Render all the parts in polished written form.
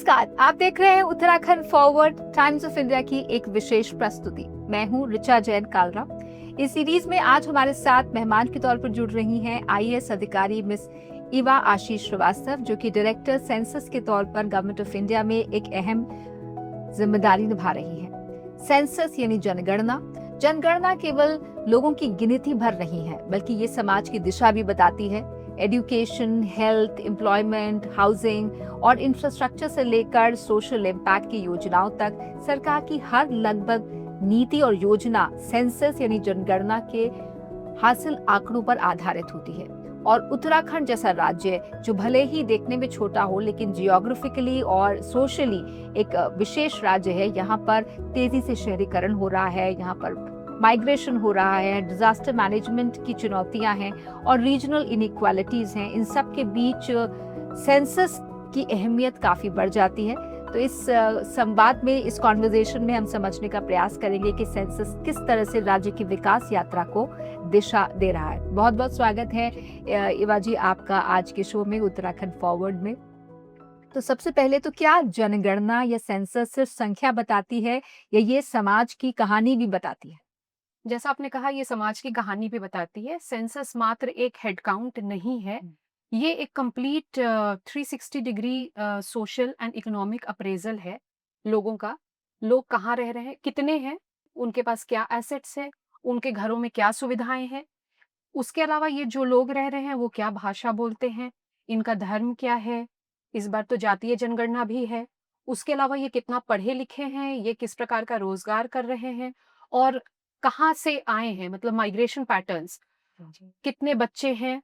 नमस्कार, आप देख रहे हैं Uttarakhand forward times of India की एक विशेष प्रस्तुति। मैं हूं ऋचा जैन कालरा। इस सीरीज में आज हमारे साथ मेहमान के तौर पर जुड़ रही हैं आईएएस अधिकारी मिस इवा आशीष श्रीवास्तव, जो कि डायरेक्टर सेंसस के तौर पर गवर्नमेंट ऑफ इंडिया में एक अहम जिम्मेदारी निभा रही हैं। सेंसस यानी जनगणना। जनगणना केवल लोगों की गिनती भर नहीं है, बल्कि ये समाज की दिशा भी बताती है। एजुकेशन, हेल्थ, एम्प्लॉयमेंट, हाउसिंग और इंफ्रास्ट्रक्चर से लेकर सोशल इम्पैक्ट की योजनाओं तक सरकार की हर लगभग नीति और योजना सेंसस यानी जनगणना के हासिल आंकड़ों पर आधारित होती है। और उत्तराखंड जैसा राज्य, जो भले ही देखने में छोटा हो, लेकिन जियोग्राफिकली और सोशली एक विशेष राज्य है। यहाँ पर तेजी से शहरीकरण हो रहा है, यहाँ पर माइग्रेशन हो रहा है, डिजास्टर मैनेजमेंट की चुनौतियां हैं और रीजनल इनइक्वालिटीज हैं। इन सब के बीच सेंसस की अहमियत काफी बढ़ जाती है। तो इस संवाद में, इस कॉन्वर्सेशन में हम समझने का प्रयास करेंगे कि सेंसस किस तरह से राज्य की विकास यात्रा को दिशा दे रहा है। बहुत बहुत स्वागत है इवा जी आपका आज के शो में, उत्तराखंड फॉरवर्ड में। तो सबसे पहले तो क्या जनगणना या सेंसस सिर्फ संख्या बताती है या ये समाज की कहानी भी बताती है? जैसा आपने कहा, ये समाज की कहानी भी बताती है। सेंसस मात्र एक हेड काउंट नहीं है, ये एक complete 360 degree social and economic appraisal है लोगों का। लोग कहाँ रह रहे हैं, कितने हैं, उनके पास क्या एसेट्स हैं, उनके घरों में क्या सुविधाएं हैं। उसके अलावा ये जो लोग रह रहे हैं वो क्या भाषा बोलते हैं, इनका धर्म क्या है। इस बार तो जातीय जनगणना भी है। उसके अलावा ये कितना पढ़े लिखे हैं, ये किस प्रकार का रोजगार कर रहे हैं और कहाँ से आए हैं, मतलब माइग्रेशन पैटर्न्स, कितने बच्चे हैं।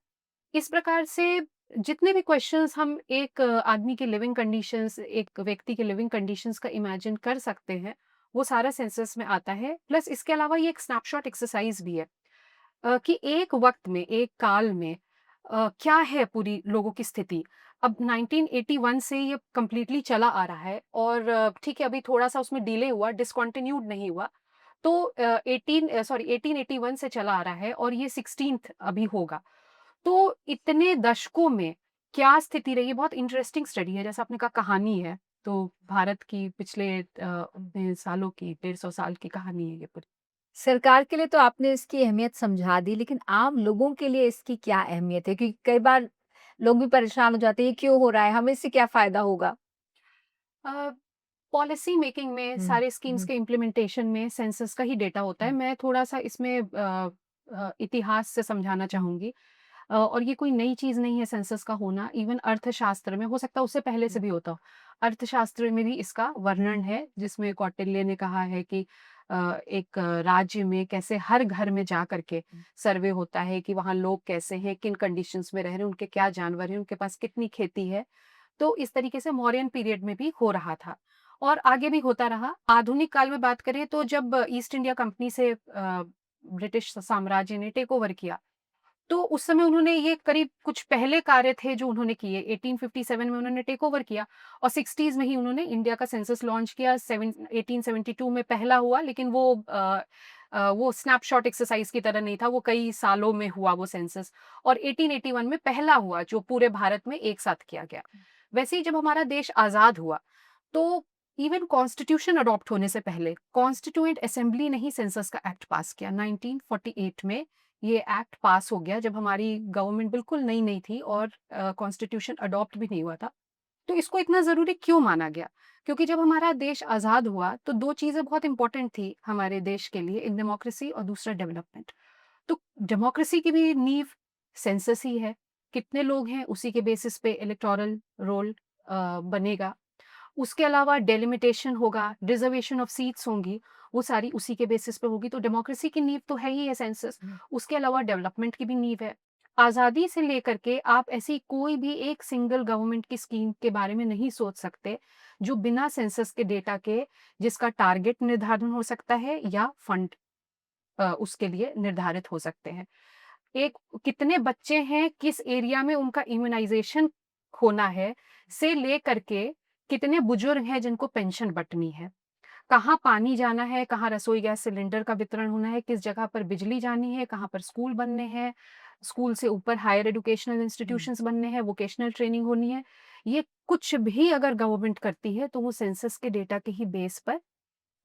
इस प्रकार से जितने भी क्वेश्चंस हम एक आदमी के लिविंग कंडीशंस, एक व्यक्ति के लिविंग कंडीशंस का इमेजिन कर सकते हैं, वो सारा सेंसस में आता है। प्लस इसके अलावा ये एक स्नैपशॉट एक्सरसाइज भी है कि एक वक्त में, एक काल में क्या है पूरी लोगों की स्थिति। अब 1981 से ये कंप्लीटली चला आ रहा है और ठीक है, अभी थोड़ा सा उसमें डिले हुआ, डिसकंटिन्यूड नहीं हुआ। तो 1881 से चला आ रहा है और ये 16th अभी होगा। तो इतने दशकों में क्या स्थिति रही है, बहुत इंटरेस्टिंग स्टडी है। जैसा आपने कहा, कहानी है, तो भारत की पिछले अपने सालों की, 150 साल की कहानी है ये पूरी। सरकार के लिए तो आपने इसकी अहमियत समझा दी, लेकिन आम लोगों के लिए इसकी क्या अहमियत है? क्योंकि कई बार लोग भी परेशान हो जाते हैं, ये क्यों हो रहा है? हमें इससे क्या फ़ायदा होगा? पॉलिसी मेकिंग में, हुँ, सारे स्कीम्स हुँ, के इम्प्लीमेंटेशन में सेंसस का ही डेटा होता है। हुँ, मैं थोड़ा-सा इसमें इतिहास से समझाना चाहूँगी। और ये कोई नई चीज़ नहीं है सेंसस का होना। इवन अर्थशास्त्र में हो सकता है उससे पहले से हुँ, भी होता हो। अर्थशास्त्र में भी इसका वर्णन है, जिसमें कौटिल्य ने कहा है कि एक राज्य में कैसे हर घर में जा कर के हुँ। सर्वे होता है कि वहाँ लोग कैसे हैं, किन कंडीशंस में रह रहे हैं, उनके क्या जानवर हैं, उनके पास कितनी खेती है। तो इस तरीके से मौर्यन पीरियड में भी हो रहा था और आगे भी होता रहा। आधुनिक काल में बात करें तो जब ईस्ट इंडिया कंपनी से ब्रिटिश साम्राज्य ने टेक ओवर किया, तो उस समय उन्होंने ये करीब कुछ पहले कार्य थे जो उन्होंने किए। 1857 में उन्होंने टेक ओवर किया और 60s में ही उन्होंने इंडिया का सेंसस लॉन्च किया। 1872 में पहला हुआ, लेकिन वो स्नैपशॉट एक्सरसाइज की तरह नहीं था, वो कई सालों में हुआ वो सेंसस। और 1881 में पहला हुआ जो पूरे भारत में एक साथ किया गया। वैसे ही जब हमारा देश आजाद हुआ, तो इवन कॉन्स्टिट्यूशन अडॉप्ट होने से पहले कॉन्स्टिट्यूएंट असेंबली ने ही सेंसस का एक्ट पास किया। 1948 में ये एक्ट पास हो गया, जब हमारी गवर्नमेंट बिल्कुल नई नई थी और कॉन्स्टिट्यूशन अडॉप्ट भी नहीं हुआ था। तो इसको इतना ज़रूरी क्यों माना गया? क्योंकि जब हमारा देश आज़ाद हुआ तो 2 चीज़ें बहुत इंपॉर्टेंट थी हमारे देश के लिए, एक डेमोक्रेसी और दूसरा डेवलपमेंट। तो डेमोक्रेसी की भी नींव सेंसस ही है। कितने लोग हैं, उसी के बेसिस पे इलेक्टोरल रोल बनेगा। उसके अलावा डेलिमिटेशन होगा, रिजर्वेशन ऑफ सीट्स होंगी, वो सारी उसी के बेसिस पे होगी। तो डेमोक्रेसी की नींव तो है ही है सेंसस। हुँ। उसके अलावा डेवलपमेंट की भी नींव है। आज़ादी से लेकर के आप ऐसी कोई भी एक सिंगल गवर्नमेंट की स्कीम के बारे में नहीं सोच सकते, जो बिना सेंसस के डेटा के, जिसका टारगेट निर्धारण हो सकता है या फंड उसके लिए निर्धारित हो सकते हैं। एक कितने बच्चे हैं, किस एरिया में उनका इम्यूनाइज़ेशन होना है, से लेकर के कितने बुजुर्ग हैं जिनको पेंशन बँटनी है। कहाँ पानी जाना है, कहाँ रसोई गैस सिलेंडर का वितरण होना है, किस जगह पर बिजली जानी है, कहाँ पर स्कूल बनने हैं, स्कूल से ऊपर हायर एजुकेशनल हुँ। इंस्टीट्यूशंस बनने हैं, वोकेशनल ट्रेनिंग होनी है। ये कुछ भी अगर गवर्नमेंट करती है तो वो सेंसस के डेटा के ही बेस पर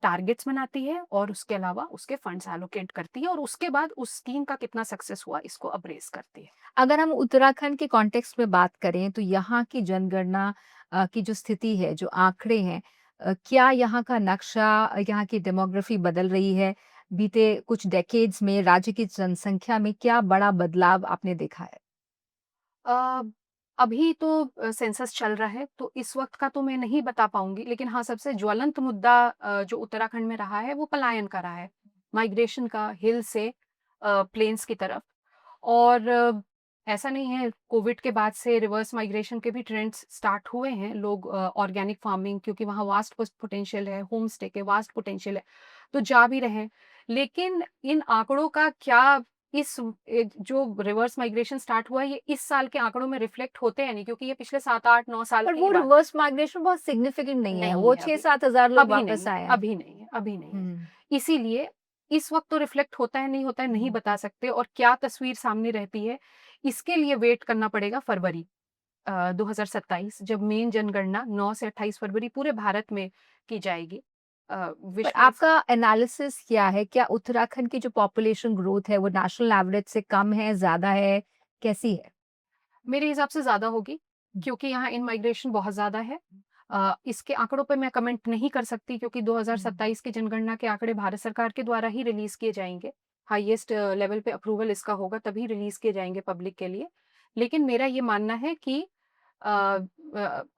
टारगेट्स बनाती है और उसके अलावा उसके फंड्स एलोकेट करती है और उसके बाद उस स्कीम का कितना सक्सेस हुआ इसको अप्रेस करती है। अगर हम उत्तराखंड के कॉन्टेक्स्ट में बात करें तो यहाँ की जनगणना की जो स्थिति है, जो आंकड़े हैं, क्या यहाँ का नक्शा, यहाँ की डेमोग्राफी बदल रही है? बीते कुछ डेकेड्स में राज्य की जनसंख्या में क्या बड़ा बदलाव आपने देखा है? अ, अभी तो सेंसस चल रहा है, तो इस वक़्त का तो मैं नहीं बता पाऊँगी, लेकिन हाँ, सबसे ज्वलंत मुद्दा जो उत्तराखंड में रहा है, वो पलायन का रहा है। माइग्रेशन का हिल से प्लेन्स की तरफ और ऐसा नहीं है, कोविड के बाद से रिवर्स माइग्रेशन के भी ट्रेंड्स स्टार्ट हुए हैं। लोग ऑर्गेनिक फार्मिंग क्योंकि वहाँ वास्ट पोटेंशियल है, होम स्टे के वास्ट पोटेंशियल है, तो जा भी रहे हैं। लेकिन इन आंकड़ों का क्या इस जो रिवर्स माइग्रेशन स्टार्ट हुआ है, ये इस साल के आंकड़ों में रिफ्लेक्ट होते हैं नहीं क्योंकि ये पिछले 7, 8, 9 साल पर की वो ही बात है। रिवर्स माइग्रेशन बहुत सिग्निफिकेंट नहीं है, नहीं वो है अभी, 6-7 हज़ार लोग अभी नहीं वापस है, आए हैं। अभी नहीं है, अभी नहीं है। हुँ, इसीलिए इस वक़्त तो रिफ्लेक्ट होता है, नहीं होता है, नहीं बता सकते और क्या तस्वीर सामने रहती है, इसके लिए वेट करना पड़ेगा फरवरी 2027 जब मेन जनगणना 9 से 28 फरवरी पूरे भारत में की जाएगी। पर विश्व में आपका एनालिसिस क्या है? क्या उत्तराखंड की जो पॉपुलेशन ग्रोथ है, वो नेशनल एवरेज से कम है, ज़्यादा है, कैसी है? मेरे हिसाब से ज़्यादा होगी, हुँ, क्योंकि यहाँ इन माइग्रेशन बहुत ज़्यादा है। इसके आंकड़ों पे मैं कमेंट नहीं कर सकती क्योंकि हुँ। 2027 की जनगणना के आंकड़े भारत सरकार के द्वारा ही रिलीज़ किए जाएँगे। हाईएस्ट लेवल पे अप्रूवल इसका होगा तभी रिलीज़ किए जाएँगे पब्लिक के लिए। लेकिन मेरा ये मानना है कि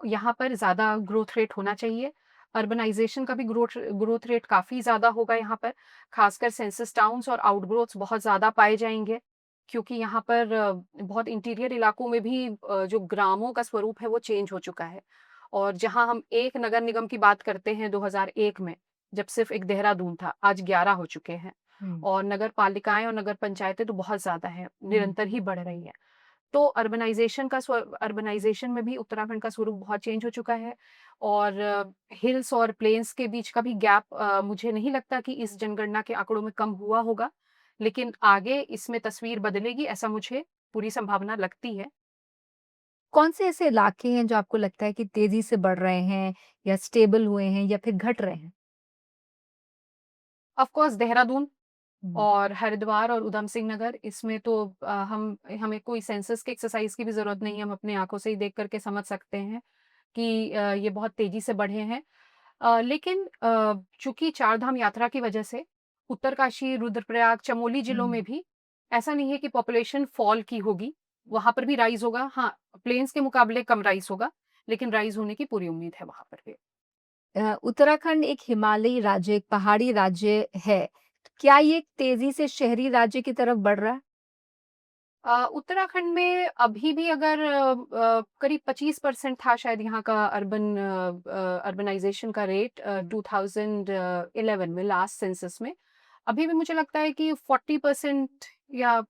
यहाँ पर ज़्यादा ग्रोथ रेट होना चाहिए। अर्बनाइज़ेशन का भी ग्रोथ रेट काफ़ी ज़्यादा होगा यहाँ पर, खासकर सेंसस टाउन्स और आउटग्रोथ्स बहुत ज़्यादा पाए जाएँगे। क्योंकि यहाँ पर बहुत इंटीरियर इलाकों में भी जो ग्रामों का स्वरूप है वो चेंज हो चुका है। और जहाँ हम एक नगर निगम की बात करते हैं 2001 में, जब सिर्फ़ एक देहरादून था, आज 11 हो चुके हैं। हुँ, और नगर पालिकाएँ और नगर पंचायतें तो बहुत ज़्यादा हैं, हुँ। निरंतर ही बढ़ रही हैं। तो अर्बनाइज़ेशन में भी उत्तराखंड का स्वरूप बहुत चेंज हो चुका है और हिल्स और प्लेन्स के बीच का भी गैप मुझे नहीं लगता कि इस जनगणना के आंकड़ों में कम हुआ होगा। लेकिन आगे इसमें तस्वीर बदलेगी ऐसा मुझे पूरी संभावना लगती है। कौन से ऐसे इलाके हैं जो आपको लगता है कि तेज़ी से बढ़ रहे हैं या स्टेबल हुए हैं या फिर घट रहे हैं? ऑफ़ कोर्स देहरादून हुँ, और हरिद्वार और उधम सिंह नगर इसमें तो हमें कोई सेंसस की एक्सरसाइज़ की भी ज़रूरत नहीं है, हम अपनी आँखों से ही देख कर के समझ सकते हैं कि ये बहुत तेज़ी से बढ़े हैं। लेकिन चूँकि चारधाम यात्रा की वजह से उत्तरकाशी, रुद्रप्रयाग, चमोली जिलों में हुँ। भी ऐसा नहीं है कि पॉपुलेशन फॉल की होगी, वहाँ पर भी राइज़ होगा। हाँ, प्लेन्स के मुकाबले कम राइज़ होगा, लेकिन राइज़ होने की पूरी उम्मीद है वहाँ पर भी। उत्तराखंड एक हिमालयी राज्य, एक पहाड़ी राज्य है। क्या ये तेज़ी से शहरी राज्य की तरफ बढ़ रहा है? उत्तराखंड में अभी भी अगर करीब 25% था शायद यहाँ का अर्बनाइज़ेशन का रेट 2011 में लास्ट सेंसस में। अभी भी मुझे लगता है कि 40% या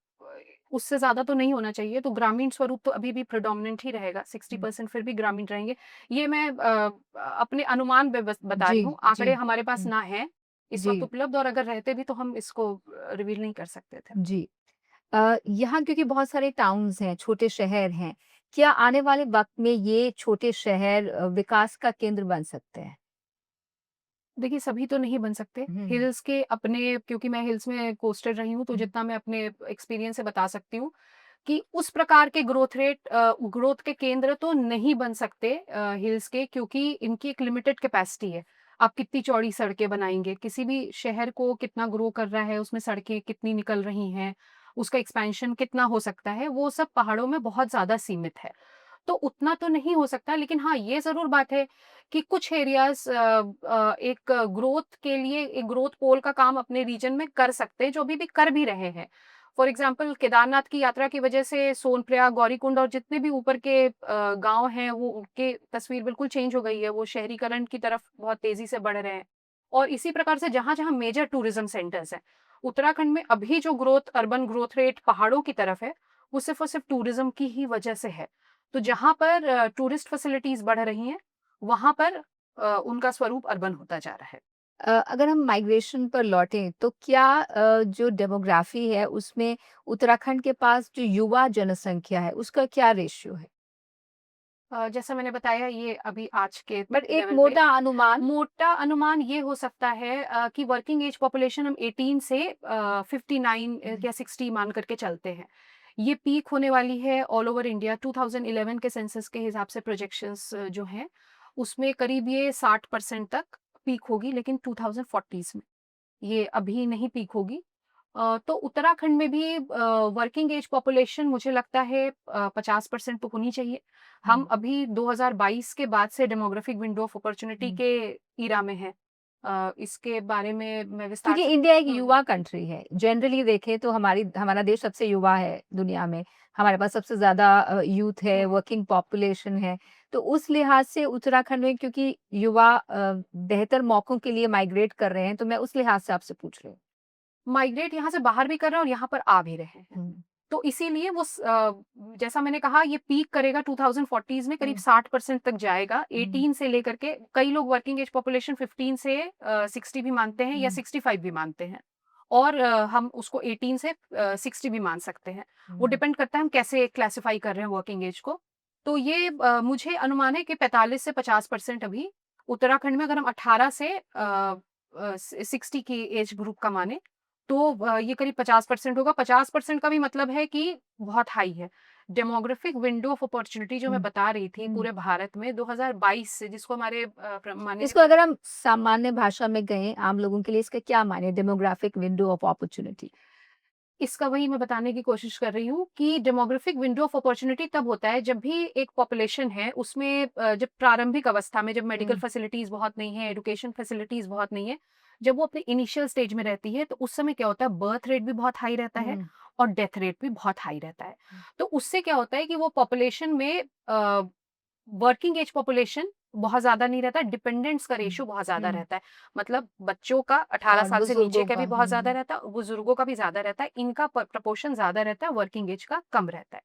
उससे ज़्यादा तो नहीं होना चाहिए, तो ग्रामीण स्वरूप तो अभी भी प्रेडोमिनेंट ही रहेगा, हुँ। 60% फिर भी ग्रामीण रहेंगे। ये मैं अपने अनुमान पे बस बता जी, रही हूँ, जी। आंकड़े हमारे पास हुँ, ना हैं इस जी, वक़्त उपलब्ध और अगर रहते भी तो हम इसको रिवील नहीं कर सकते थे। जी। यहाँ क्योंकि बहुत सारे टाउन्स हैं, छोटे शहर हैं, क्या आने वाले वक़्त में ये छोटे शहर विकास का केंद्र बन सकते हैं? देखिए, सभी तो नहीं बन सकते। हुँ, हिल्स के अपने क्योंकि मैं हिल्स में कोस्टेड रही हूँ, तो हुँ, जितना मैं अपने एक्सपीरियंस से बता सकती हूँ कि उस प्रकार के ग्रोथ के केंद्र तो नहीं बन सकते हिल्स के क्योंकि इनकी एक लिमिटेड कैपेसिटी है। आप कितनी चौड़ी सड़कें बनाएँगे, किसी भी शहर को कितना ग्रो कर रहा है, उसमें सड़कें कितनी निकल रही हैं, उसका एक्सपेंशन कितना हो सकता है, वो सब पहाड़ों में बहुत ज़्यादा सीमित है। तो उतना तो नहीं हो सकता लेकिन हाँ, ये ज़रूर बात है कि कुछ एरियाज़ एक ग्रोथ के लिए एक ग्रोथ पोल का काम अपने रीजन में कर सकते हैं, जो अभी भी कर भी रहे हैं। फॉर एग्ज़ाम्पल केदारनाथ की यात्रा की वजह से सोनप्रयाग, गौरीकुंड और जितने भी ऊपर के गाँव हैं, वो उनकी तस्वीर बिल्कुल चेंज हो गई है। वो शहरीकरण की तरफ बहुत तेज़ी से बढ़ रहे हैं। और इसी प्रकार से जहाँ-जहाँ मेजर टूरिज़्म सेंटर्स हैं, उत्तराखंड में अभी जो अर्बन ग्रोथ रेट पहाड़ों की तरफ है, वो सिर्फ़ और सिर्फ़ टूरिज़्म की ही वजह से है। तो जहाँ पर टूरिस्ट फैसिलिटीज़ बढ़ रही हैं, वहाँ पर उनका स्वरूप अर्बन होता जा रहा है। अगर हम माइग्रेशन पर लौटें तो क्या जो डेमोग्राफी है उसमें उत्तराखंड के पास जो युवा जनसंख्या है उसका क्या रेशियो है? जैसा मैंने बताया ये अभी आज के बट एक लेवल पे मोटा अनुमान। मोटा अनुमान ये हो सकता है कि वर्किंग एज पॉपुलेशन हम 18 से 59 या 60 मान करके चलते हैं। ये पीक होने वाली है ऑल ओवर इंडिया 2011 के सेंसस के हिसाब से प्रोजेक्शंस जो हैं उसमें करीब ये 60% तक पीक होगी, लेकिन 2040s में ये अभी नहीं पीक होगी। तो उत्तराखंड में भी वर्किंग एज पॉपुलेशन मुझे लगता है 50% तो होनी चाहिए। हम अभी 2022 के बाद से डेमोग्राफिक विंडो ऑफ अपॉर्चुनिटी के इरा में हैं। इसके बारे में मैं विस्तार क्योंकि से इंडिया एक युवा कंट्री है, जनरली देखें तो हमारा देश सबसे युवा है दुनिया में। हमारे पास सबसे ज्यादा यूथ है, हुँ। वर्किंग पॉपुलेशन है। तो उस लिहाज से उत्तराखंड में क्योंकि युवा बेहतर मौकों के लिए माइग्रेट कर रहे हैं, तो मैं उस लिहाज से आपसे पूछ रही माइग्रेट यहाँ से बाहर भी कर रहे हैं और यहाँ पर आ भी रहे हैं। हूँ। तो इसीलिए जैसा मैंने कहा ये पीक करेगा 2040s में करीब हम्म, 60% तक जाएगा। हम्म, 18 से लेकर के कई लोग वर्किंग एज पॉपुलेशन 15 से 60 भी मानते हैं या हम्म, 65 भी मानते हैं। और हम उसको 18 से 60 भी मान सकते हैं। वो हम्म, डिपेंड करता है हम कैसे क्लासिफाई कर रहे हैं वर्किंग एज को। तो ये मुझे अनुमान है कि 45 से 50% अभी उत्तराखंड में अगर हम 18 से 60 की एज ग्रुप का माने तो ये करीब 50% होगा। 50% का भी मतलब है कि बहुत हाई है। डेमोग्राफिक विंडो ऑफ अपॉर्च्युनिटी जो मैं हम्म, बता रही थी हम्म। पूरे भारत में 2022 से जिसको हमारे माननीय इसको अगर हम सामान्य भाषा में कहें आम लोगों के लिए, इसका क्या माने, डेमोग्राफिक विंडो ऑफ अपॉर्चुनिटी? इसका वही मैं बताने की कोशिश कर रही हूँ कि डेमोग्राफिक विंडो ऑफ अपॉर्चुनिटी तब होता है जब भी एक पॉपुलेशन है उसमें जब प्रारंभिक अवस्था में जब मेडिकल हम्म, फैसिलिटीज बहुत नहीं है, एजुकेशन फैसिलिटीज बहुत नहीं है, जब वो अपने इनिशियल स्टेज में रहती है तो उस समय क्या होता है बर्थ रेट भी बहुत हाई रहता है हम्म, और डेथ रेट भी बहुत हाई रहता है। तो उससे क्या होता है कि वो पॉपुलेशन में वर्किंग एज पॉपुलेशन बहुत ज़्यादा नहीं रहता, डिपेंडेंट्स का हम्म, रेशियो बहुत ज़्यादा हम्म। रहता है। मतलब बच्चों का 18 और साल से नीचे बुजुर्गों का का। भी बहुत ज़्यादा रहता है, बुजुर्गों का भी ज़्यादा रहता है, इनका प्रपोर्शन ज़्यादा रहता है, वर्किंग एज का कम रहता है।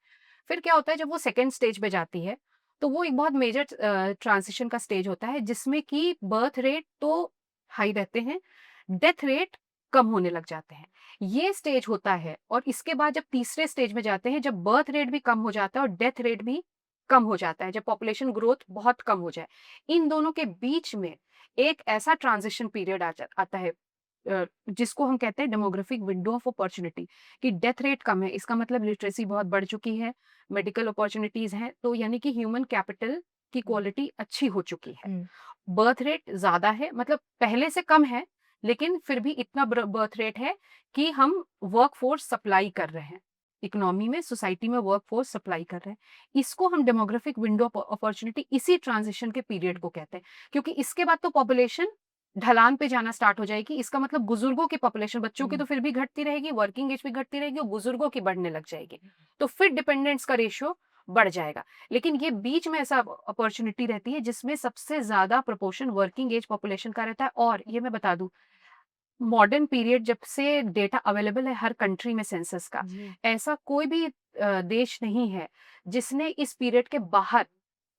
फिर क्या होता है जब वो सेकंड स्टेज पे जाती है, तो वो एक बहुत मेजर ट्रांजिशन का स्टेज होता है जिसमें कि बर्थ रेट तो हाई रहते हैं, डेथ रेट कम होने लग जाते हैं। ये स्टेज होता है और इसके बाद जब तीसरे स्टेज में जाते हैं, जब बर्थ रेट भी कम हो जाता है और डेथ रेट भी कम हो जाता है, जब पॉपुलेशन ग्रोथ बहुत कम हो जाए। इन दोनों के बीच में एक ऐसा ट्रांजिशन पीरियड आता है जिसको हम कहते हैं डेमोग्राफिक विंडो ऑफ अपॉर्चुनिटी कि डेथ रेट कम है, इसका मतलब लिटरेसी बहुत बढ़ चुकी है, मेडिकल अपॉर्चुनिटीज हैं, तो यानी कि ह्यूमन कैपिटल की क्वालिटी अच्छी हो चुकी है। हम्म, बर्थ रेट ज़्यादा है, मतलब पहले से कम है, लेकिन फिर भी इतना बर्थ रेट है कि हम वर्क फोर्स सप्लाई कर रहे हैं। इकोनॉमी में, सोसाइटी में वर्क फोर्स सप्लाई कर रहे हैं। इसको हम डेमोग्राफिक विंडो ऑफ अपॉर्चुनिटी इसी ट्रांजिशन के पीरियड को कहते हैं। क्योंकि इसके बाद तो पॉपुलेशन ढलान पे जाना स्टार्ट हो जाएगी। इसका मतलब बुजुर्गों की पॉपुलेशन, बच्चों की हम्म, तो फिर भी घटती रहेगी, वर्किंग एज भी घटती रहेगी और बुजुर्गों की बढ़ने लग जाएगी। तो फिर डिपेंडेंट्स का रेशियो बढ़ जाएगा। लेकिन ये बीच में ऐसा अपॉर्चुनिटी रहती है जिसमें सबसे ज़्यादा प्रोपोर्शन वर्किंग एज पॉपुलेशन का रहता है। और ये मैं बता दूँ, मॉडर्न पीरियड जब से डेटा अवेलेबल है हर कंट्री में सेंसस का, जी। ऐसा कोई भी देश नहीं है जिसने इस पीरियड के बाहर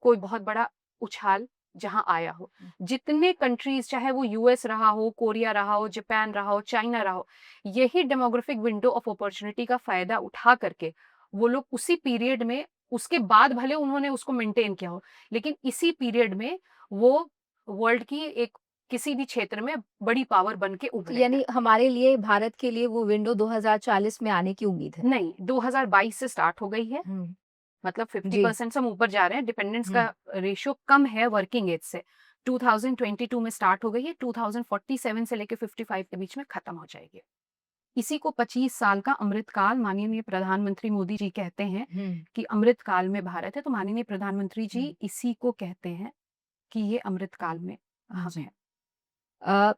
कोई बहुत बड़ा उछाल जहाँ आया हो। जितने कंट्रीज़, चाहे वो यूएस रहा हो, कोरिया रहा हो, जापान रहा हो, चाइना रहा हो, यही डेमोग्राफिक विंडो ऑफ अपॉर्च्युनिटी का फ़ायदा उठा करके वो लोग उसी पीरियड में, उसके बाद भले उन्होंने उसको मेंटेन किया हो, लेकिन इसी पीरियड में वो वर्ल्ड की एक किसी भी क्षेत्र में बड़ी पावर बन के तो उभरे हैं। यानी हमारे लिए, भारत के लिए वो विंडो 2040 में आने की उम्मीद है। नहीं, 2022 से स्टार्ट हो गई है, हम्म, मतलब जी। 50% से हम ऊपर जा रहे हैं, डिपेंडेंट्स हम्म, का रेशियो कम है वर्किंग एज से। 2022 में स्टार्ट हो गई है, 2047 से लेके 55 के बीच में खत्म हो जाएगी। इसी को 25 साल का अमृत काल माननीय प्रधानमंत्री मोदी जी कहते हैं हम्म, कि अमृत काल में भारत है, तो माननीय प्रधानमंत्री जी हम्म, इसी को कहते हैं कि ये अमृत काल में हम जी। हैं। अ,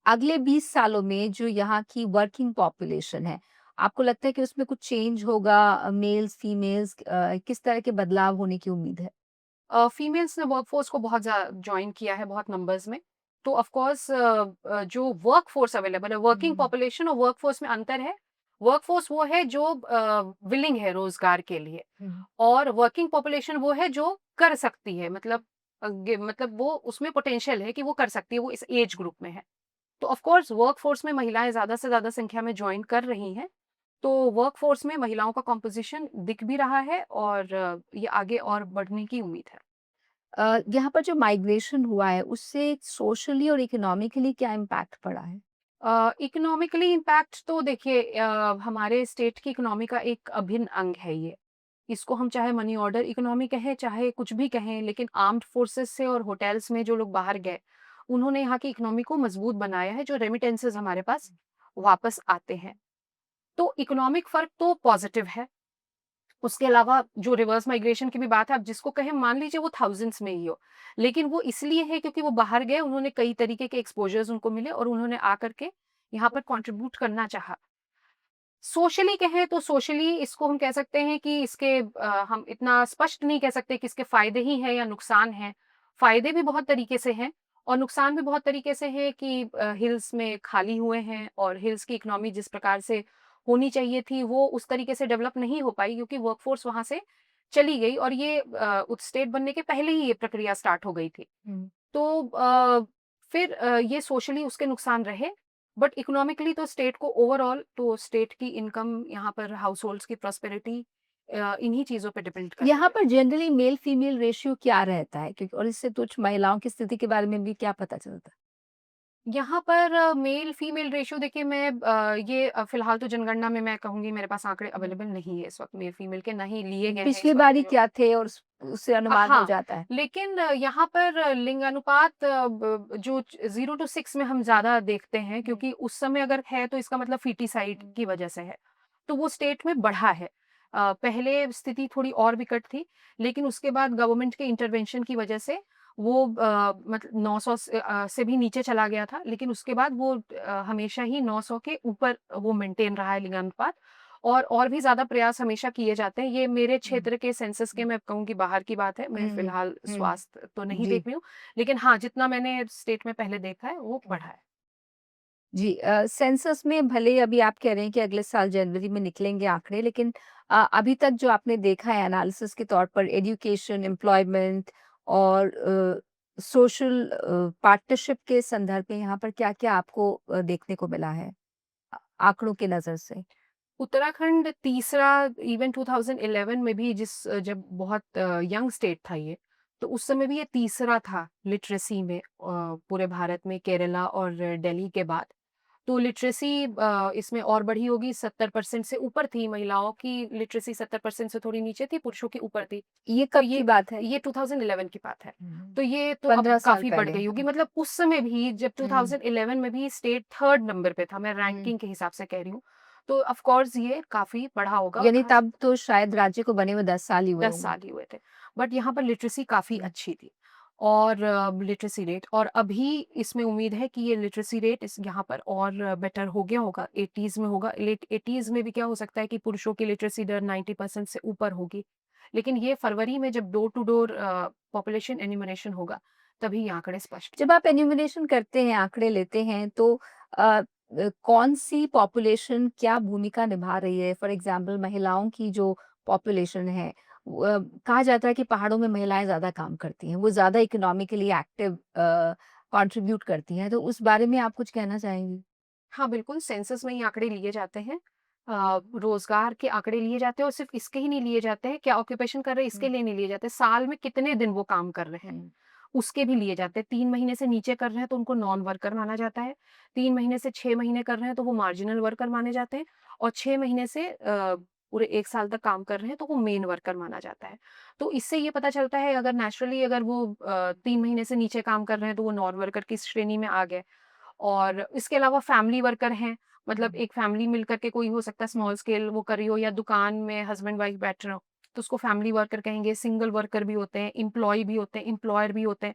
अगले 20 सालों में जो यहाँ की वर्किंग पॉपुलेशन है, आपको लगता है कि उसमें कुछ चेंज होगा? मेल्स, फीमेल्स, किस तरह के बदलाव होने की उम्मीद है? फीमेल्स ने वर्कफोर्स को बहुत जॉइन किया है बहुत नंबर्स में, तो ऑफ कोर्स जो वर्कफोर्स अवेलेबल है, वर्किंग हम्म, पॉपुलेशन और वर्कफोर्स में अंतर है। वर्कफोर्स वो है जो विलिंग है रोजगार के लिए, हम्म, और वर्किंग पॉपुलेशन वो है जो कर सकती है, मतलब मतलब वो उसमें पोटेंशियल है कि वो कर सकती है, वो इस एज ग्रुप में है। तो ऑफ कोर्स वर्कफोर्स में महिलाएं ज्यादा से ज्यादा संख्या में ज्वाइन कर रही हैं। तो वर्कफोर्स में महिलाओं का कॉम्पोजिशन दिख भी रहा है और ये आगे और बढ़ने की उम्मीद है। यहाँ पर जो माइग्रेशन हुआ है उससे सोशली और इकोनॉमिकली क्या इम्पैक्ट पड़ा है? इकोनॉमिकली इम्पैक्ट तो देखिए हमारे स्टेट की इकोनॉमी का एक अभिन्न अंग है ये। इसको हम चाहे मनी ऑर्डर इकोनॉमी कहें, चाहे कुछ भी कहें, लेकिन आर्म्ड फोर्सेस से और होटल्स में जो लोग बाहर गए, उन्होंने यहाँ की इकोनॉमी को मजबूत बनाया है, जो रेमिटेंसेस हमारे पास वापस आते हैं। तो इकोनॉमिक फ़र्क तो पॉज़िटिव है। उसके अलावा जो रिवर्स माइग्रेशन की भी बात है, आप जिसको कहें मान लीजिए वो थाउज़ेंड्स में ही हो, लेकिन वो इसलिए है क्योंकि वो बाहर गए, उन्होंने कई तरीके के एक्सपोज़र्स उनको मिले और उन्होंने आकर के यहाँ पर कंट्रीब्यूट करना चाहा। सोशली कहें तो सोशली इसको हम कह सकते हैं कि इसके हम इतना स्पष्ट नहीं कह सकते कि इसके फ़ायदे ही हैं या नुकसान हैं। फ़ायदे भी बहुत तरीके से हैं और नुकसान भी बहुत तरीके से है कि हिल्स में खाली हुए हैं और हिल्स की इकोनॉमी जिस प्रकार से होनी चाहिए थी, वो उस तरीके से डेवलप नहीं हो पाई क्योंकि वर्कफ़ोर्स वहाँ से चली गई और ये स्टेट बनने के पहले ही ये प्रक्रिया स्टार्ट हो गई थी। हुँ। तो फिर ये सोशली उसके नुकसान रहे, बट इकोनॉमिकली तो स्टेट को ओवरऑल तो स्टेट की इनकम यहाँ पर हाउसहोल्ड्स की प्रॉस्पेरिटी इन्हीं चीज़ों पे डिपेंड करती यहाँ है। पर जनरली मेल फीमेल रेशियो क्या रहता है? क्योंकि और इससे कुछ महिलाओं की स्थिति के बारे में भी क्या पता चलता है? यहाँ पर मेल फीमेल रेशियो देखिए मैं ये फ़िलहाल तो जनगणना में मैं कहूँगी मेरे पास आँकड़े अवेलेबल नहीं है इस वक़्त मेल फीमेल के, ना ही लिए गए हैं पिछली इस वक़्त बारी जो क्या थे और उससे अनुमान हो हाँ, जाता है? लेकिन यहाँ पर लिंगानुपात जो 0 टू 6 में हम ज़्यादा देखते हैं क्योंकि उस समय अगर है तो इसका मतलब फीटिसाइड की वजह से है। तो वो स्टेट में बढ़ा है। पहले स्थिति थोड़ी और विकट थी, लेकिन उसके बाद गवर्नमेंट के इंटरवेंशन की वजह से वो मतलब 900 से भी नीचे चला गया था, लेकिन उसके बाद वो हमेशा ही 900 के ऊपर वो मेंटेन रहा है लिंगानुपात और भी ज़्यादा प्रयास हमेशा किए जाते हैं। ये मेरे हुँ, क्षेत्र के सेंसस के मैं कहूँ कि बाहर की बात है। मैं हुँ, फ़िलहाल हुँ। स्वास्थ्य तो नहीं जी। देख रही हूँ, लेकिन हाँ, जितना मैंने स्टेट में पहले देखा है, वो बढ़ा है। जी सेंसस में भले ही अभी आप कह रहे हैं कि अगले साल जनवरी में निकलेंगे आंकड़े, लेकिन अभी तक जो आपने देखा है एनालिसिस के तौर पर एजुकेशन, एम्प्लॉयमेंट और सोशल पार्टनरशिप के संदर्भ में यहाँ पर क्या-क्या आपको देखने को मिला है आंकड़ों की नज़र से? उत्तराखंड तीसरा इवन 2011 में भी जब बहुत यंग स्टेट था ये, तो उस समय भी ये तीसरा था लिटरेसी में पूरे भारत में केरला और दिल्ली के बाद। तो लिटरेसी इसमें और बढ़ी होगी 70% से ऊपर थी महिलाओं की लिटरेसी 70% से थोड़ी नीचे थी, पुरुषों की ऊपर थी। ये तो कब की बात है? ये 2011 की बात है। हुँ। तो ये तो अब 15 साल काफ़ी बढ़ पहले। गई होगी मतलब उस समय भी जब हुँ, 2011 में भी स्टेट 3rd नंबर पे था, मैं हुँ। रैंकिंग के हिसाब से कह रही हूँ। तो ऑफ कोर्स ये काफ़ी बढ़ा होगा और यानी ख़ास तब तो शायद राज्य को बने हुए 10 साल ही हुए 10 होंगे। साल ही हुए थे। बट यहाँ पर लिटरेसी काफ़ी हुँ। अच्छी थी और लिटरेसी रेट और अभी इसमें उम्मीद है कि ये लिटरेसी रेट इस यहाँ पर और बेटर हो गया होगा, 80s में होगा। लेट 80s में भी क्या हो सकता है कि पुरुषों की लिटरेसी दर 90% से ऊपर होगी। लेकिन ये फरवरी में जब door to door population enumeration होगा, तभी ये आंकड़े स्पष्ट जब आप एन्यूमरेशन करते हैं, आंकड़े लेते हैं तो कौन-सी पॉपुलेशन क्या भूमिका निभा रही है? फॉर एग्ज़ाम्पल महिलाओं की जो पॉपुलेशन है कहा जाता है कि पहाड़ों में महिलाएँ ज़्यादा काम करती हैं, वो ज़्यादा इकोनॉमिकली एक्टिव कंट्रीब्यूट करती हैं, तो उस बारे में आप कुछ कहना चाहेंगी? हाँ, बिल्कुल, सेंसस में ये आंकड़े लिए जाते हैं। रोज़गार के आंकड़े लिए जाते हैं और सिर्फ़ इसके ही नहीं लिए जाते हैं, क्या ऑक्यूपेशन कर रहे हैं इसके हुँ, लिए नहीं लिए जाते, साल में कितने दिन वो काम कर रहे हैं, हुँ, उसके भी लिए जाते हैं। 3 महीने से नीचे कर रहे हैं तो उनको नॉन वर्कर माना जाता है, 3 महीने से 6 महीने कर रहे हैं तो वो मार्जिनल वर्कर माने जाते हैं और 6 महीने से पूरे 1 साल तक काम कर रहे हैं तो वो मेन वर्कर माना जाता है। तो इससे ये पता चलता है अगर नेचुरली अगर वो 3 महीने से नीचे काम कर रहे हैं तो वो नॉन वर्कर की श्रेणी में आ गए। और इसके अलावा फैमिली वर्कर हैं, मतलब हुँ, एक फैमिली मिलकर के कोई हो सकता है स्मॉल स्केल वो कर रही हो या दुकान में हस्बैंड वाइफ बैठ रहे हो, तो उसको फैमिली वर्कर कहेंगे, सिंगल वर्कर भी होते हैं, एम्प्लॉयी भी होते हैं, एम्प्लॉयर भी होते हैं।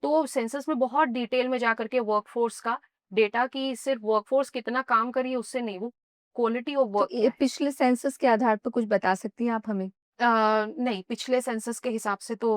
तो सेंसस में बहुत डिटेल में जाकर के वर्कफोर्स का डेटा कि सिर्फ वर्कफोर्स कितना काम कर रही है उससे नहीं, वो क्वालिटी ऑफ तो वर्क ये क्या है। पिछले सेंसस के आधार पर कुछ बता सकती हैं आप हमें? अ, नहीं, पिछले सेंसस के हिसाब से तो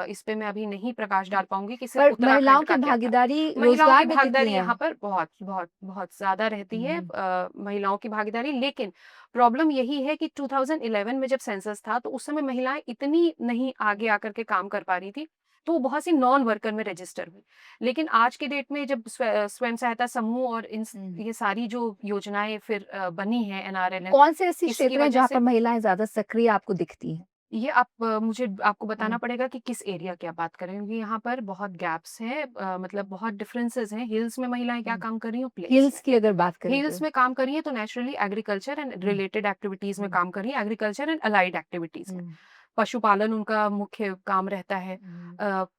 इस पे मैं अभी नहीं प्रकाश डाल पाऊँगी कि सिर्फ़ पर महिलाओं उत्तराखंड की का क्या था। भागीदारी महिलाओं की रोज़गार में कितनी भागीदारी है? यहाँ पर बहुत, बहुत, बहुत ज़्यादा रहती है हुँ, महिलाओं की भागीदारी लेकिन प्रॉब्लम यही है कि 2011 में जब सेंसस था, तो उस समय महिलाएँ इतनी नहीं आगे आकर के काम कर पा रही थी, तो वो बहुत सी नॉन वर्कर में रजिस्टर हुई। लेकिन आज के डेट में जब स्वयं सहायता समूह और ये सारी जो योजनाएँ फिर बनी हैं एनआरएलएम, कौन से ऐसे इसकी क्षेत्र हैं वजह जहाँ से पर महिलाएं ज्यादा सक्रिय आपको दिखती हैं? ये मुझे आपको बताना पड़ेगा कि किस एरिया की आप बात कर रहे हैं, क्योंकि यहाँ पर बहुत गैप्स हैं, मतलब बहुत डिफरेंसेस हैं। हिल्स में महिलाएँ क्या काम कर रही हैं, प्लेस हिल्स में। की अगर बात करें हिल्स तो? में काम कर रही हैं तो naturally agriculture and related activities में काम कर रही हैं, एग्रीकल्चर एंड अलाइड एक्टिविटीज़ में। पशुपालन उनका मुख्य काम रहता है,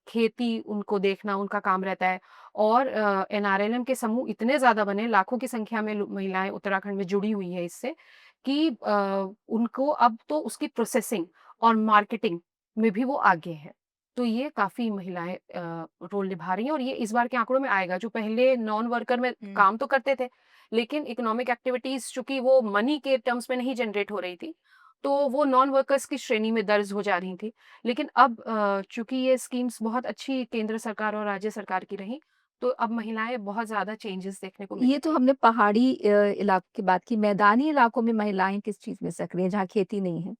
खेती उनको देखना उनका काम रहता है। और एनआरएलएम के समूह इतने ज़्यादा बने, लाखों की संख्या में महिलाएँ उत्तराखंड में जुड़ी हुई है इससे, कि उनको अब तो उसकी प्रोसेसिंग और मार्केटिंग में भी वो आगे हैं। तो ये काफ़ी महिलाएँ रोल निभा रही हैं, और ये इस बार के आंकड़ों में आएगा। जो पहले नॉन वर्कर में काम तो करते थे, लेकिन इकोनॉमिक एक्टिविटीज़ चूँकि वो मनी के टर्म्स में नहीं जनरेट हो रही थी, तो वो नॉन वर्कर्स की श्रेणी में दर्ज हो जा रही थी। लेकिन अब चूँकि ये स्कीम्स बहुत अच्छी केंद्र सरकार और राज्य सरकार की रहीं, तो अब महिलाएँ बहुत ज़्यादा चेंजेस देखने को ये तो मिलेंगे। हमने पहाड़ी इलाकों की बात की, मैदानी इलाकों में महिलाएं किस चीज में सक्रिय हैं जहाँ खेती नहीं है?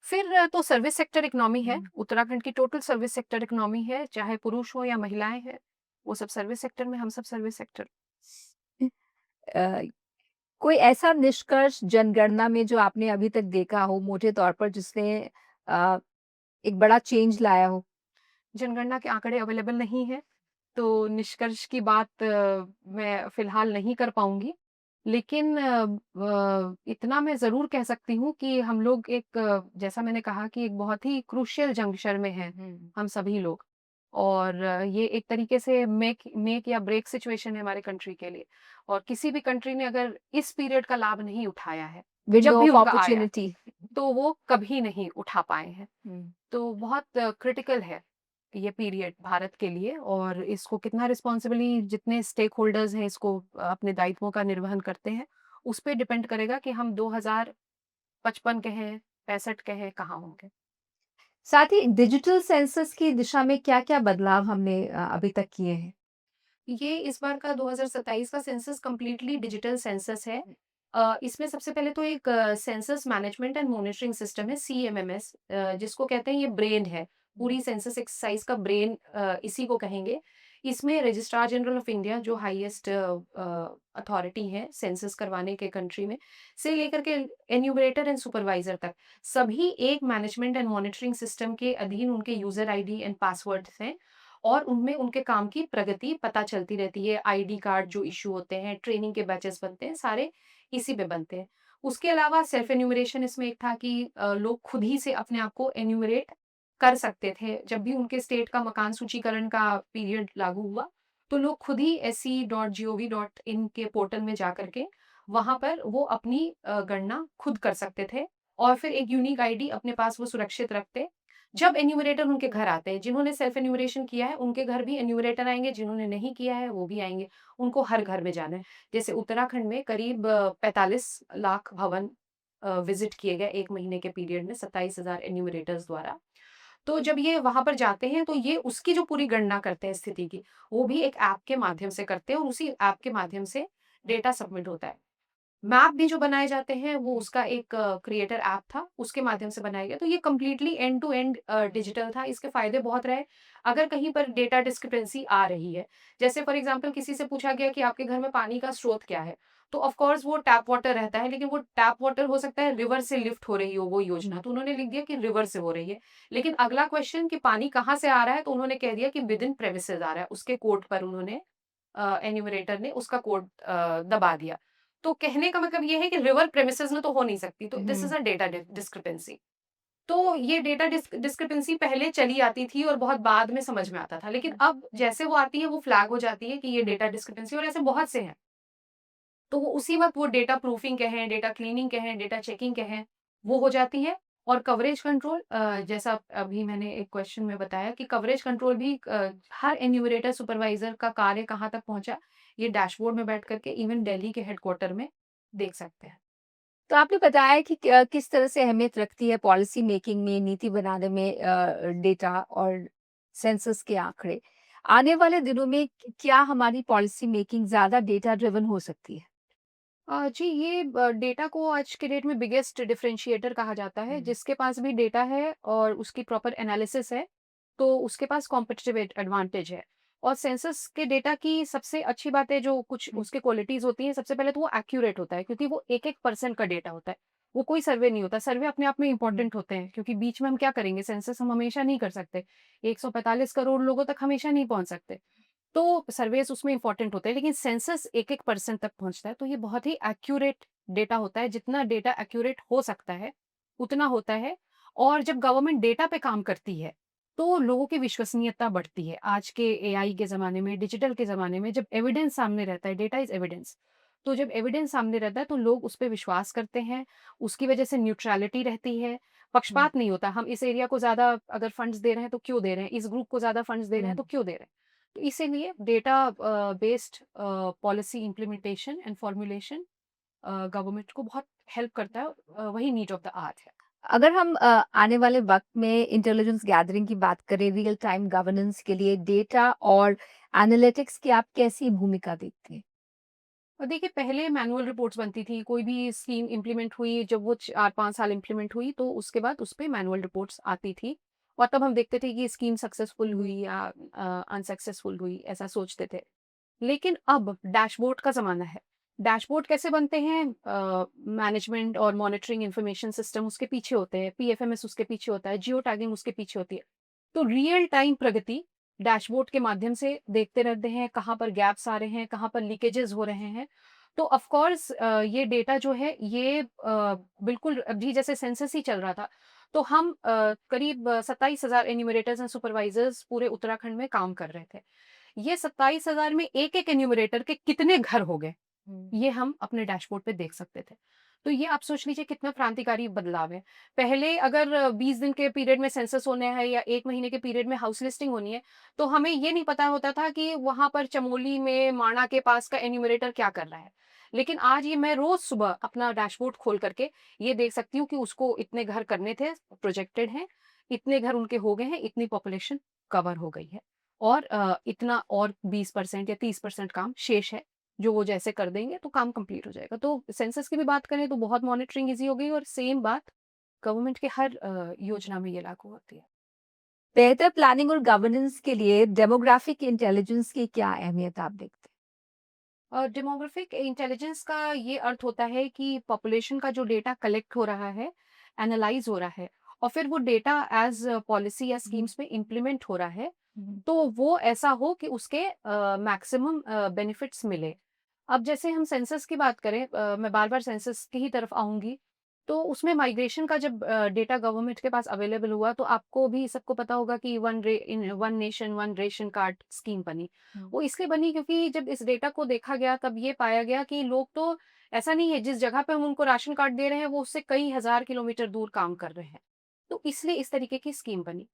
फिर तो सर्विस सेक्टर इकोनॉमी है, उत्तराखंड की टोटल सर्विस सेक्टर इकोनॉमी है, चाहे पुरुष हो या महिलाएँ हैं, वो सब सर्विस सेक्टर में, हम सब सर्विस सेक्टर। अ, कोई ऐसा निष्कर्ष जनगणना में जो आपने अभी तक देखा हो मोटे तौर पर जिसने अ, एक बड़ा चेंज लाया हो? जनगणना के आंकड़े अवेलेबल नहीं हैं, तो निष्कर्ष की बात मैं फ़िलहाल नहीं कर पाऊँगी। लेकिन इतना मैं ज़रूर कह सकती हूँ कि हम लोग एक जैसा मैंने कहा कि एक बहुत ही क्रूशियल जंक्शन में हैं, हम सभी लोग। और ये एक तरीके से मेक मेक या ब्रेक सिचुएशन है हमारे कंट्री के लिए। और किसी भी कंट्री ने अगर इस पीरियड का लाभ नहीं उठाया है, जब विंडो भी ऑफ उनका आया है, अपॉर्चुनिटी। तो वो कभी नहीं उठा पाए हैं। तो बहुत क्रिटिकल है ये पीरियड भारत के लिए, और इसको कितना रिस्पॉन्सिबली जितने स्टेक होल्डर्स हैं इसको अपने दायित्वों का निर्वहन करते हैं, उस पे डिपेंड करेगा कि हम 2055 के हैं, 65 के हैं, कहाँ होंगे। साथ ही डिजिटल सेंसस की दिशा में क्या-क्या बदलाव हमने अभी तक किए हैं? ये इस बार का 2027 का सेंसस कंप्लीटली डिजिटल सेंसस है। इसमें सबसे पहले तो एक census management and monitoring system है, सीएमएमएस, जिसको कहते हैं ये ब्रेन है। पूरी सेंसस एक्सरसाइज का ब्रेन इसी को कहेंगे। इसमें रजिस्ट्रार जनरल ऑफ इंडिया, जो हाईएस्ट अथॉरिटी है सेंसस करवाने के कंट्री में, से लेकर के एन्यूमरेटर एंड सुपरवाइजर तक, सभी एक मैनेजमेंट एंड मॉनिटरिंग सिस्टम के अधीन उनके यूजर आईडी एंड पासवर्ड्स हैं। और उनमें उनके काम की प्रगति पता चलती रहती है। आईडी कार्ड जो इश्यू होते हैं, ट्रेनिंग के बैचेस बनते हैं, सारे इसी पे बनते हैं। उसके अलावा सेल्फ एन्यूमरेशन इसमें एक था कि लोग खुद ही से अपने आप को एन्यूमरेट कर सकते थे। जब भी उनके स्टेट का मकान सूचीकरण का पीरियड लागू हुआ, तो लोग खुद ही se.gov.in के पोर्टल में जाकर के वहाँ पर वो अपनी गणना खुद कर सकते थे, और फिर एक यूनिक आईडी अपने पास वो सुरक्षित रखते। जब एन्यूमरेटर उनके घर आते हैं, जिन्होंने सेल्फ एन्यूमरेशन किया है, उनके घर भी एन्यूमरेटर आएँगे, जिन्होंने नहीं किया है, वो भी आएँगे। उनको हर घर में जाना है। जैसे उत्तराखंड में करीब 45 लाख भवन विज़िट किए गए 1 महीने के पीरियड में 27,000 एन्यूमरेटर्स द्वारा। तो जब ये वहाँ पर जाते हैं, तो ये उसकी जो पूरी गणना करते हैं स्थिति की, वो भी एक ऐप के माध्यम से करते हैं, और उसी ऐप के माध्यम से डेटा सबमिट होता है। मैप भी जो बनाए जाते हैं, वो उसका एक क्रिएटर ऐप था, उसके माध्यम से बनाया गया। तो ये completely end to end digital था। इसके फ़ायदे बहुत रहे। अगर कहीं पर डेटा डिस्क्रिपेंसी आ रही है, जैसे फॉर एग्ज़ाम्पल किसी से पूछा गया कि आपके घर में पानी का स्रोत क्या है? तो ऑफ़ कोर्स वो टैप वाटर रहता है, लेकिन वो टैप वाटर हो सकता है रिवर से लिफ्ट हो रही हो वो योजना, तो उन्होंने लिख दिया कि रिवर से हो रही है। लेकिन अगला क्वेश्चन कि पानी कहाँ से आ रहा है? तो उन्होंने कह दिया कि विदिन प्रेमिसेस आ रहा है। उसके कोड पर उन्होंने एन्यूमरेटर ने उसका कोड दबा दिया। तो कहने का मतलब ये है कि रिवर प्रेमिसेस में तो हो नहीं सकती, तो this is a data discrepancy. तो ये डेटा डिस्क्रिपेंसी पहले चली आती थी और बहुत बाद में समझ में आता था। लेकिन अब जैसे वो आती है, वो फ्लैग हो जाती है कि ये डेटा डिस्क्रिपेंसी, और ऐसे बहुत से हैं। तो वो उसी वक़्त वो डेटा प्रूफिंग कहें, डेटा क्लीनिंग कहें, डेटा चेकिंग कहें, वो हो जाती है। और कवरेज कंट्रोल, जैसा अभी मैंने एक क्वेश्चन में बताया कि कवरेज कंट्रोल भी हर एन्यूमरेटर सुपरवाइज़र का कार्य कहाँ तक पहुँचा, ये डैशबोर्ड में बैठ कर के इवन दिल्ली के हेडक्वार्टर में देख सकते हैं। तो आपने बताया कि किस तरह से अहमियत रखती है पॉलिसी मेकिंग में, नीति बनाने में डेटा और सेंसस के आंकड़े। आने वाले दिनों में क्या हमारी पॉलिसी मेकिंग ज़्यादा डेटा ड्रिवन हो सकती है? जी, ये डेटा को आज के डेट में बिगेस्ट डिफरेंशिएटर कहा जाता है, जिसके पास भी डेटा है और उसकी प्रॉपर एनालिसिस है, तो उसके पास कॉम्पिटिटिव एडवांटेज है। और सेंसस के डेटा की सबसे अच्छी बात है, जो कुछ उसके क्वालिटीज होती हैं, सबसे पहले तो वो एक्यूरेट होता है, क्योंकि वो एक एक पर्सन का डेटा होता है, वो कोई सर्वे नहीं होता। सर्वे अपने आप में इंपॉर्टेंट होते हैं, क्योंकि बीच में हम क्या करेंगे, सेंसस हम हमेशा नहीं कर सकते, 145 करोड़ लोगों तक हमेशा नहीं पहुंच सकते, तो सर्वेस उसमें इंपॉर्टेंट होते हैं। लेकिन सेंसस एक एक पर्सन तक पहुंचता है, तो ये बहुत ही एक्यूरेट डेटा होता है। जितना डेटा एक्यूरेट हो सकता है उतना होता है। और जब गवर्नमेंट डेटा पे काम करती है तो लोगों की विश्वसनीयता बढ़ती है। आज के एआई के ज़माने में, डिजिटल के ज़माने में, जब एविडेंस सामने रहता है, डेटा इज़ एविडेंस, तो जब एविडेंस सामने रहता है तो लोग उस पे विश्वास करते हैं। उसकी वजह से न्यूट्रैलिटी रहती है, पक्षपात नहीं होता। हम इस एरिया को ज़्यादा अगर फंड्स दे रहे हैं तो क्यों दे रहे हैं, इस ग्रुप को ज़्यादा फंड्स दे रहे हैं तो क्यों दे रहे हैं। तो इसीलिए data based policy implementation and formulation government को बहुत हेल्प करता है। वही नीड ऑफ द आवर है। अगर हम आने वाले वक्त में इंटेलिजेंस गैदरिंग की बात करें, रियल टाइम गवर्नेंस के लिए डेटा और एनालिटिक्स की आप कैसी भूमिका देखते हैं? और देखिए, पहले मैनुअल रिपोर्ट्स बनती थी, कोई भी स्कीम इम्प्लीमेंट हुई, जब वो 4-5 साल इम्प्लीमेंट हुई तो उसके बाद उस पे मैनुअल रिपोर्ट्स आती थी। और तब हम देखते थे कि स्कीम सक्सेसफुल हुई या अनसक्सेसफुल हुई, ऐसा सोचते थे। लेकिन अब डैशबोर्ड का ज़माना है। डैशबोर्ड कैसे बनते हैं? मैनेजमेंट और मॉनिटरिंग इन्फॉर्मेशन सिस्टम उसके पीछे होते हैं, पीएफएमएस उसके पीछे होता है, जियो टैगिंग उसके पीछे होती है। तो रियल टाइम प्रगति डैशबोर्ड के माध्यम से देखते रहते हैं, कहाँ पर गैप्स आ रहे हैं, कहाँ पर लीकेजेस हो रहे हैं। तो ऑफ कोर्स ये डेटा जो है ये बिल्कुल अभी जैसे सेंसस ही चल रहा था, तो हम करीब 27,000 एन्यूमरेटर्स एंड सुपरवाइजर्स पूरे उत्तराखंड में काम कर रहे थे। ये 27,000 में एक-एक एन्यूमरेटर के कितने घर हो गए, ये हम अपने डैशबोर्ड पे देख सकते थे। तो ये आप सोच लीजिए कितना क्रांतिकारी बदलाव है। पहले अगर 20 दिन के पीरियड में सेंसस होना है या 1 महीने के पीरियड में हाउस लिस्टिंग होनी है, तो हमें ये नहीं पता होता था कि वहाँ पर चमोली में माणा के पास का एन्यूमरेटर क्या कर रहा है। लेकिन आज ये मैं रोज़ सुबह अपना डैशबोर्ड खोल करके ये देख सकती हूँ कि उसको इतने घर करने थे, प्रोजेक्टेड हैं, इतने घर उनके हो गए हैं, इतनी पॉपुलेशन कवर हो गई है। और इतना और 20% या 30% काम शेष है, जो वो जैसे कर देंगे तो काम कंप्लीट हो जाएगा। तो सेंसस की भी बात करें तो बहुत मॉनिटरिंग ईज़ी हो गई, और सेम बात गवर्नमेंट के हर योजना में ये लागू होती है। बेहतर प्लानिंग और गवर्नेंस के लिए डेमोग्राफिक इंटेलिजेंस की क्या अहमियत आप देखते डेमोग्राफिक इंटेलिजेंस का ये अर्थ होता है कि पॉपुलेशन का जो डेटा कलेक्ट हो रहा है, एनालाइज़ हो रहा है, और फिर वो डेटा एज़ पॉलिसी या स्कीम्स में इम्प्लीमेंट हो रहा है, हैं? तो वो ऐसा हो कि उसके मैक्सिमम बेनिफिट्स मिले। अब जैसे हम सेंसस की बात करें, मैं बार-बार सेंसस की ही तरफ आऊँगी, तो उसमें माइग्रेशन का जब डेटा गवर्नमेंट के पास अवेलेबल हुआ, तो आपको भी सबको पता होगा कि one nation one ration card scheme बनी। वो इसलिए बनी क्योंकि जब इस डेटा को देखा गया तब ये पाया गया कि लोग तो ऐसा नहीं है, जिस जगह पे हम उनको राशन कार्ड दे रहे हैं वो उससे कई हज़ार किलोमीटर दूर काम कर रहे हैं। तो इसलिए इस तरीके की स्कीम बनी।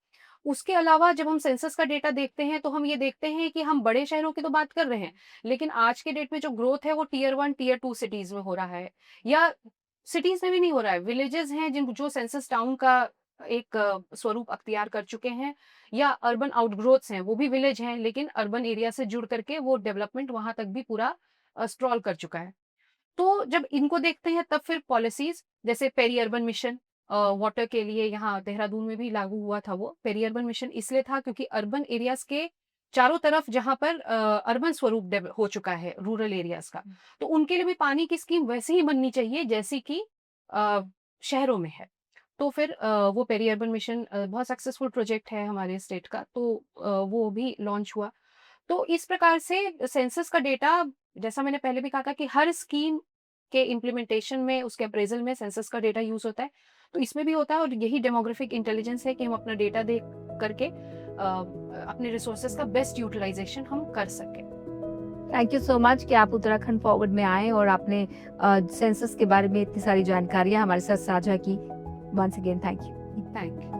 उसके अलावा जब हम सेंसस का डेटा देखते हैं तो हम ये देखते हैं कि हम बड़े शहरों की तो बात कर रहे हैं, लेकिन आज के डेट में जो ग्रोथ है वो टियर 1, टियर 2 सिटीज़ में हो रहा है, या सिटीज़ में भी नहीं हो रहा है। विलेजेस हैं जिन जो सेंसस टाउन का एक स्वरूप अख्तियार कर चुके हैं, या अर्बन आउटग्रोथ्स हैं, वो भी विलेज हैं लेकिन अर्बन एरिया से जुड़ करके वो डेवलपमेंट वहाँ तक भी पूरा स्क्रॉल कर चुका है। तो जब इनको देखते हैं तब फिर पॉलिसीज़ जैसे पेरी अर्बन मिशन वाटर के लिए यहाँ देहरादून में भी लागू हुआ था। वो पेरी अर्बन मिशन इसलिए था क्योंकि अर्बन एरियाज़ के चारों तरफ जहाँ पर अर्बन स्वरूप हो चुका है रूरल एरियाज़ का, तो उनके लिए भी पानी की स्कीम वैसे ही बननी चाहिए जैसी कि अ, शहरों में है। तो फिर वो पेरी अर्बन मिशन बहुत सक्सेसफुल प्रोजेक्ट है हमारे स्टेट का, तो वो भी लॉन्च हुआ। तो इस प्रकार से सेंसस का डेटा, जैसा मैंने पहले भी कहा था कि हर स्कीम के इम्प्लीमेंटेशन में, उसके अप्रेज़ल में सेंसस का डेटा यूज़ होता है। तो इसमें भी होता है, और यही डेमोग्राफिक इंटेलिजेंस है कि हम अपना डेटा देख करके अपने रिसोर्सेज़ का बेस्ट यूटिलाइज़ेशन हम कर सकें। थैंक यू सो मच कि आप उत्तराखंड फॉरवर्ड में आए और आपने सेंसस के बारे में इतनी सारी जानकारियाँ हमारे साथ साझा की। Once again thank you. Thank you.